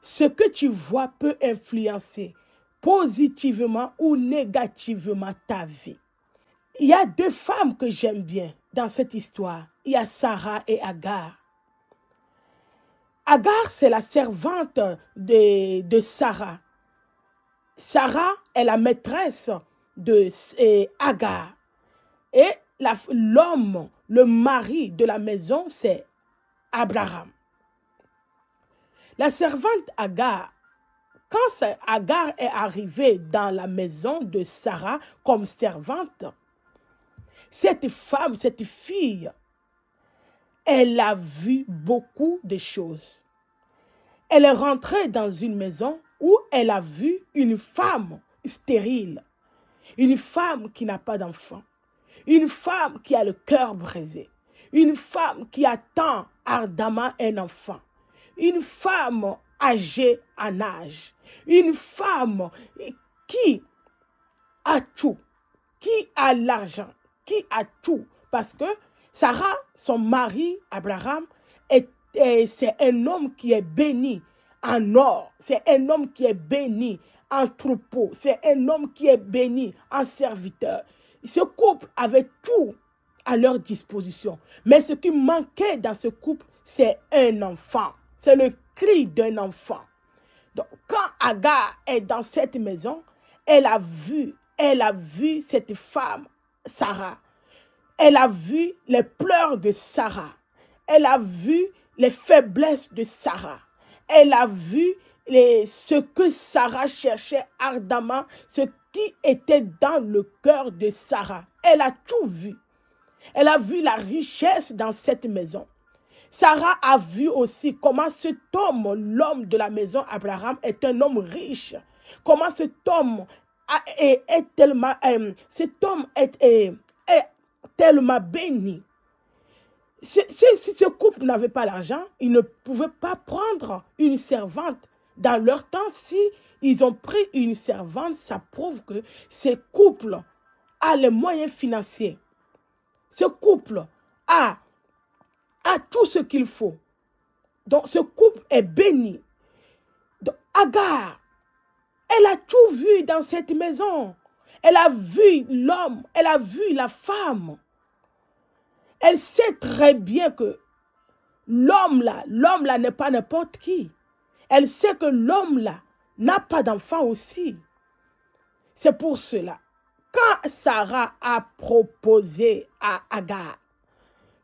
ce que tu vois peut influencer positivement ou négativement ta vie. Il y a deux femmes que j'aime bien dans cette histoire. Il y a Sarah et Agar. Agar, c'est la servante de Sarah. Sarah est la maîtresse de Agar. Et l'homme, le mari de la maison, c'est Abraham. La servante Agar, quand Agar est arrivée dans la maison de Sarah comme servante, cette femme, cette fille, elle a vu beaucoup de choses. Elle est rentrée dans une maison où elle a vu une femme stérile, une femme qui n'a pas d'enfant, une femme qui a le cœur brisé, une femme qui attend ardemment un enfant, une femme âgée en âge, une femme qui a tout, qui a l'argent, qui a tout. Parce que Sarah, son mari, Abraham, c'est un homme qui est béni en or, c'est un homme qui est béni en troupeau, c'est un homme qui est béni en serviteur. Ce couple avait tout à leur disposition. Mais ce qui manquait dans ce couple, c'est un enfant. C'est le cri d'un enfant. Donc, quand Agar est dans cette maison, elle a vu cette femme, Sarah. Elle a vu les pleurs de Sarah. Elle a vu les faiblesses de Sarah. Elle a vu ce que Sarah cherchait ardemment, ce qui était dans le cœur de Sarah. Elle a tout vu. Elle a vu la richesse dans cette maison. Sarah a vu aussi comment cet homme, l'homme de la maison Abraham, est un homme riche. Comment cet homme est tellement béni. Si ce couple n'avait pas l'argent, ils ne pouvaient pas prendre une servante. Dans leur temps, si ils ont pris une servante, ça prouve que ce couple a les moyens financiers. Ce couple a tout ce qu'il faut. Donc, ce couple est béni. Donc, Agar, elle a tout vu dans cette maison. Elle a vu l'homme, elle a vu la femme. Elle sait très bien que l'homme là n'est pas n'importe qui. Elle sait que l'homme là n'a pas d'enfant aussi. C'est pour cela, quand Sarah a proposé à Agar,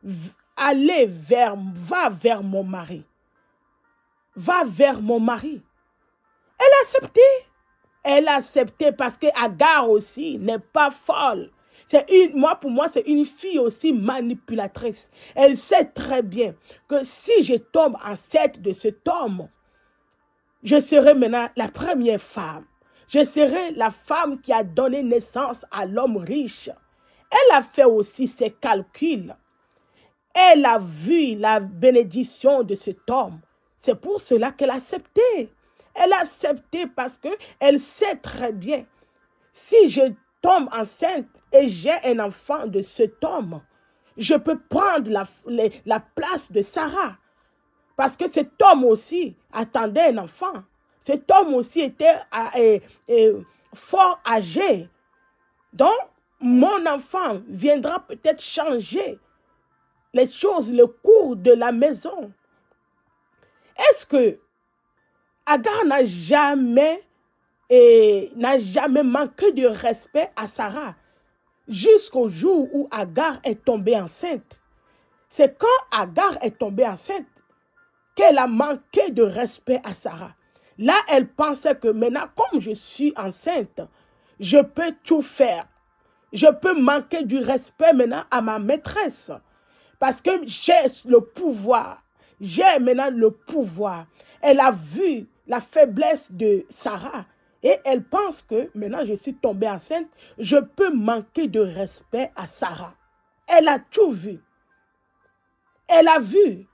va vers mon mari. Va vers mon mari. Elle a accepté. Elle a accepté parce que Agar aussi n'est pas folle. Pour moi, c'est une fille aussi manipulatrice. Elle sait très bien que si je tombe enceinte de cet homme, je serai maintenant la première femme. Je serai la femme qui a donné naissance à l'homme riche. Elle a fait aussi ses calculs. Elle a vu la bénédiction de cet homme. C'est pour cela qu'elle a accepté. Elle a accepté parce qu'elle sait très bien, si je tombe enceinte et j'ai un enfant de cet homme, je peux prendre la place de Sarah. Parce que cet homme aussi attendait un enfant. Cet homme aussi était fort âgé. Donc, mon enfant viendra peut-être changer les choses, le cours de la maison. Est-ce que Agar n'a jamais manqué de respect à Sarah jusqu'au jour où Agar est tombée enceinte? C'est quand Agar est tombée enceinte qu'elle a manqué de respect à Sarah. Là, elle pensait que maintenant, comme je suis enceinte, je peux tout faire. Je peux manquer du respect maintenant à ma maîtresse. Parce que j'ai le pouvoir. J'ai maintenant le pouvoir. Elle a vu la faiblesse de Sarah. Et elle pense que maintenant je suis tombée enceinte, je peux manquer de respect à Sarah. Elle a tout vu. Elle a vu.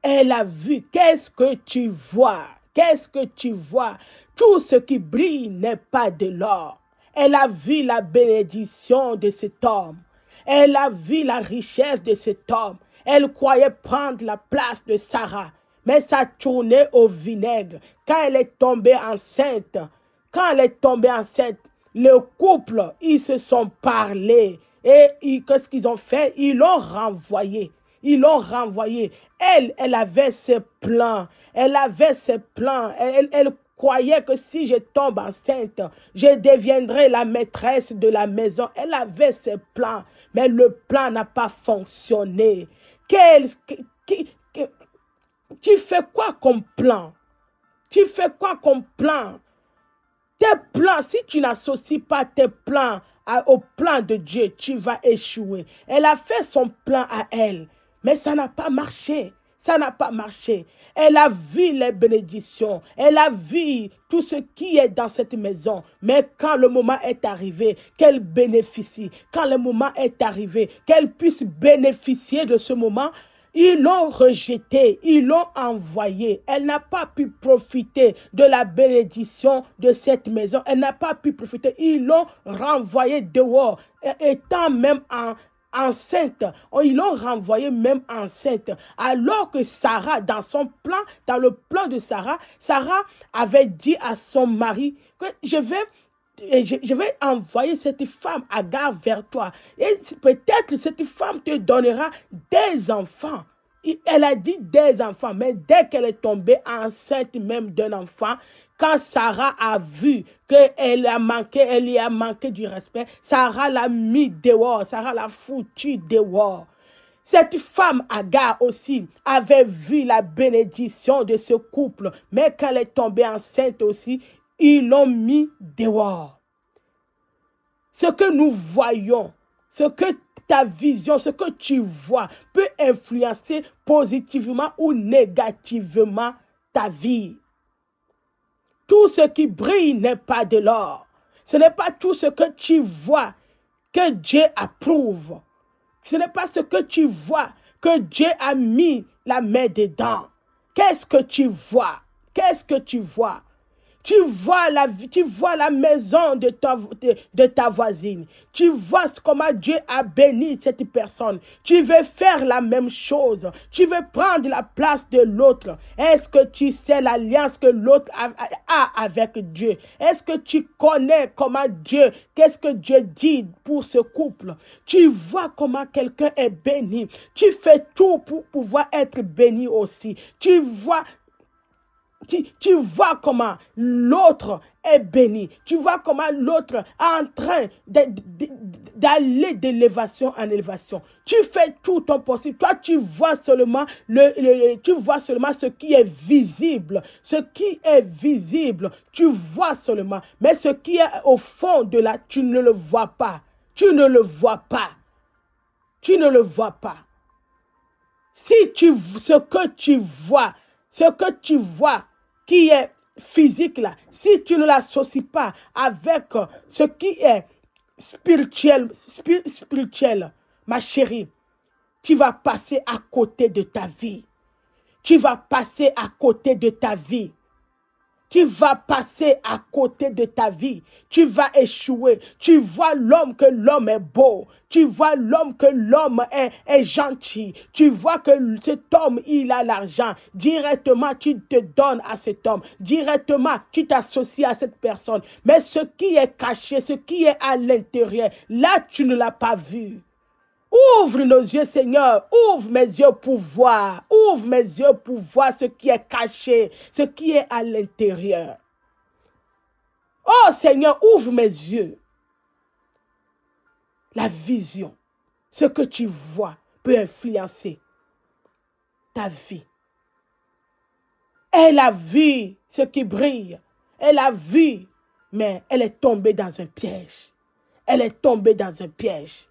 Elle a vu. Qu'est-ce que tu vois? Qu'est-ce que tu vois? Tout ce qui brille n'est pas de l'or. Elle a vu la bénédiction de cet homme. Elle a vu la richesse de cet homme. Elle croyait prendre la place de Sarah. mais ça tournait au vinaigre. Quand elle est tombée enceinte, le couple, ils se sont parlé. Et qu'est-ce qu'ils ont fait? Ils l'ont renvoyé. Ils l'ont renvoyée. Elle avait ses plans. Elle avait ses plans. Elle croyait que si je tombe enceinte, je deviendrai la maîtresse de la maison. Elle avait ses plans, mais le plan n'a pas fonctionné. Tu fais quoi comme plan? Tu fais quoi comme plan? Tes plans, si tu n'associes pas tes plans au plan de Dieu, tu vas échouer. Elle a fait son plan à elle, mais ça n'a pas marché. Ça n'a pas marché. Elle a vu les bénédictions. Elle a vu tout ce qui est dans cette maison. Mais quand le moment est arrivé, qu'elle bénéficie. Quand le moment est arrivé, qu'elle puisse bénéficier de ce moment, ils l'ont rejeté, ils l'ont envoyé. Elle n'a pas pu profiter de la bénédiction de cette maison. Elle n'a pas pu profiter. Ils l'ont renvoyée dehors, étant même enceinte. Ils l'ont renvoyée même enceinte. Alors que Sarah, dans son plan, dans le plan de Sarah, Sarah avait dit à son mari que je vais envoyer cette femme Agar vers toi. Et peut-être cette femme te donnera des enfants. Elle a dit des enfants, mais dès qu'elle est tombée enceinte même d'un enfant, quand Sarah a vu qu'elle lui a manqué du respect, Sarah l'a mis dehors, Sarah l'a foutu dehors. Cette femme Agar aussi avait vu la bénédiction de ce couple, mais quand elle est tombée enceinte aussi, ils l'ont mis dehors. Ce que nous voyons, ce que ta vision, ce que tu vois peut influencer positivement ou négativement ta vie. Tout ce qui brille n'est pas de l'or. Ce n'est pas tout ce que tu vois que Dieu approuve. Ce n'est pas ce que tu vois que Dieu a mis la main dedans. Qu'est-ce que tu vois? Qu'est-ce que tu vois? Tu vois la maison de ta voisine. Tu vois comment Dieu a béni cette personne. Tu veux faire la même chose. Tu veux prendre la place de l'autre. Est-ce que tu sais l'alliance que l'autre a avec Dieu? Est-ce que tu connais comment Dieu, qu'est-ce que Dieu dit pour ce couple? Tu vois comment quelqu'un est béni. Tu fais tout pour pouvoir être béni aussi. Tu vois comment l'autre est béni. Tu vois comment l'autre est en train d'aller d'élévation en élévation. Tu fais tout ton possible. Toi, tu vois seulement ce qui est visible. Ce qui est visible, tu vois seulement. Mais ce qui est au fond de là, tu ne le vois pas. Tu ne le vois pas. Tu ne le vois pas. Ce que tu vois qui est physique là, si tu ne l'associes pas avec ce qui est spirituel, ma chérie, tu vas passer à côté de ta vie. Tu vas passer à côté de ta vie. Tu vas passer à côté de ta vie. Tu vas échouer. Tu vois que l'homme est beau. Tu vois que l'homme est gentil. Tu vois que cet homme, il a l'argent. Directement, tu te donnes à cet homme. Directement, tu t'associes à cette personne. Mais ce qui est caché, ce qui est à l'intérieur, là, tu ne l'as pas vu. Ouvre nos yeux, Seigneur. Ouvre mes yeux pour voir. Ouvre mes yeux pour voir ce qui est caché, ce qui est à l'intérieur. Oh Seigneur, ouvre mes yeux. La vision, ce que tu vois peut influencer ta vie. Elle a vu ce qui brille. Elle a vu, mais elle est tombée dans un piège. Elle est tombée dans un piège.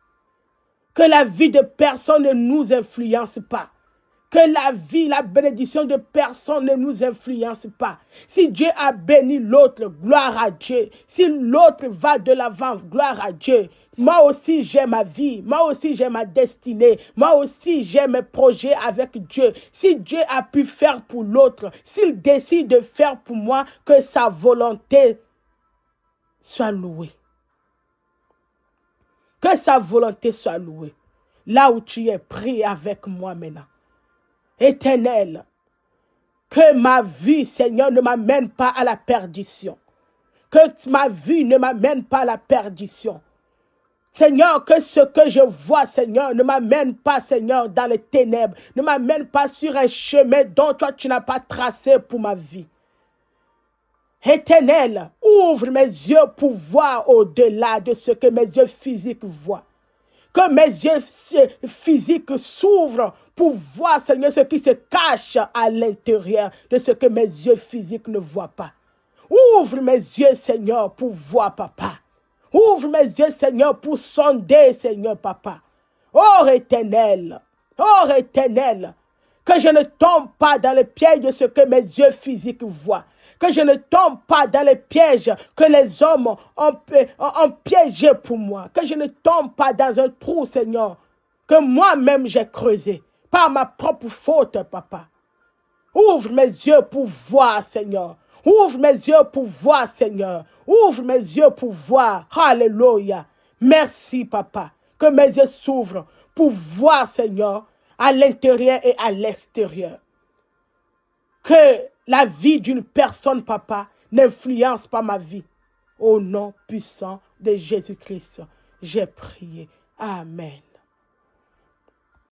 Que la vie de personne ne nous influence pas. Que la bénédiction de personne ne nous influence pas. Si Dieu a béni l'autre, gloire à Dieu. Si l'autre va de l'avant, gloire à Dieu. Moi aussi, j'ai ma vie. Moi aussi, j'ai ma destinée. Moi aussi, j'ai mes projets avec Dieu. Si Dieu a pu faire pour l'autre, s'il décide de faire pour moi, que sa volonté soit louée. Que sa volonté soit louée. Là où tu es, prie avec moi maintenant. Éternel, Que ma vie, Seigneur, ne m'amène pas à la perdition. Que ma vie ne m'amène pas à la perdition. Seigneur, que ce que je vois, Seigneur, ne m'amène pas, Seigneur, dans les ténèbres. Ne m'amène pas sur un chemin dont toi, tu n'as pas tracé pour ma vie. Éternel, ouvre mes yeux pour voir au-delà de ce que mes yeux physiques voient. Que mes yeux physiques s'ouvrent pour voir, Seigneur, ce qui se cache à l'intérieur de ce que mes yeux physiques ne voient pas. Ouvre mes yeux, Seigneur, pour voir, Papa. Ouvre mes yeux, Seigneur, pour sonder, Seigneur, Papa. Oh, Éternel, que je ne tombe pas dans le piège de ce que mes yeux physiques voient. Que je ne tombe pas dans les pièges que les hommes ont piégé pour moi. Que je ne tombe pas dans un trou, Seigneur, que moi-même j'ai creusé par ma propre faute, Papa. Ouvre mes yeux pour voir, Seigneur. Ouvre mes yeux pour voir, Seigneur. Ouvre mes yeux pour voir. Alléluia. Merci, Papa. Que mes yeux s'ouvrent pour voir, Seigneur, à l'intérieur et à l'extérieur. Que la vie d'une personne, Papa, n'influence pas ma vie. Au nom puissant de Jésus-Christ, j'ai prié. Amen.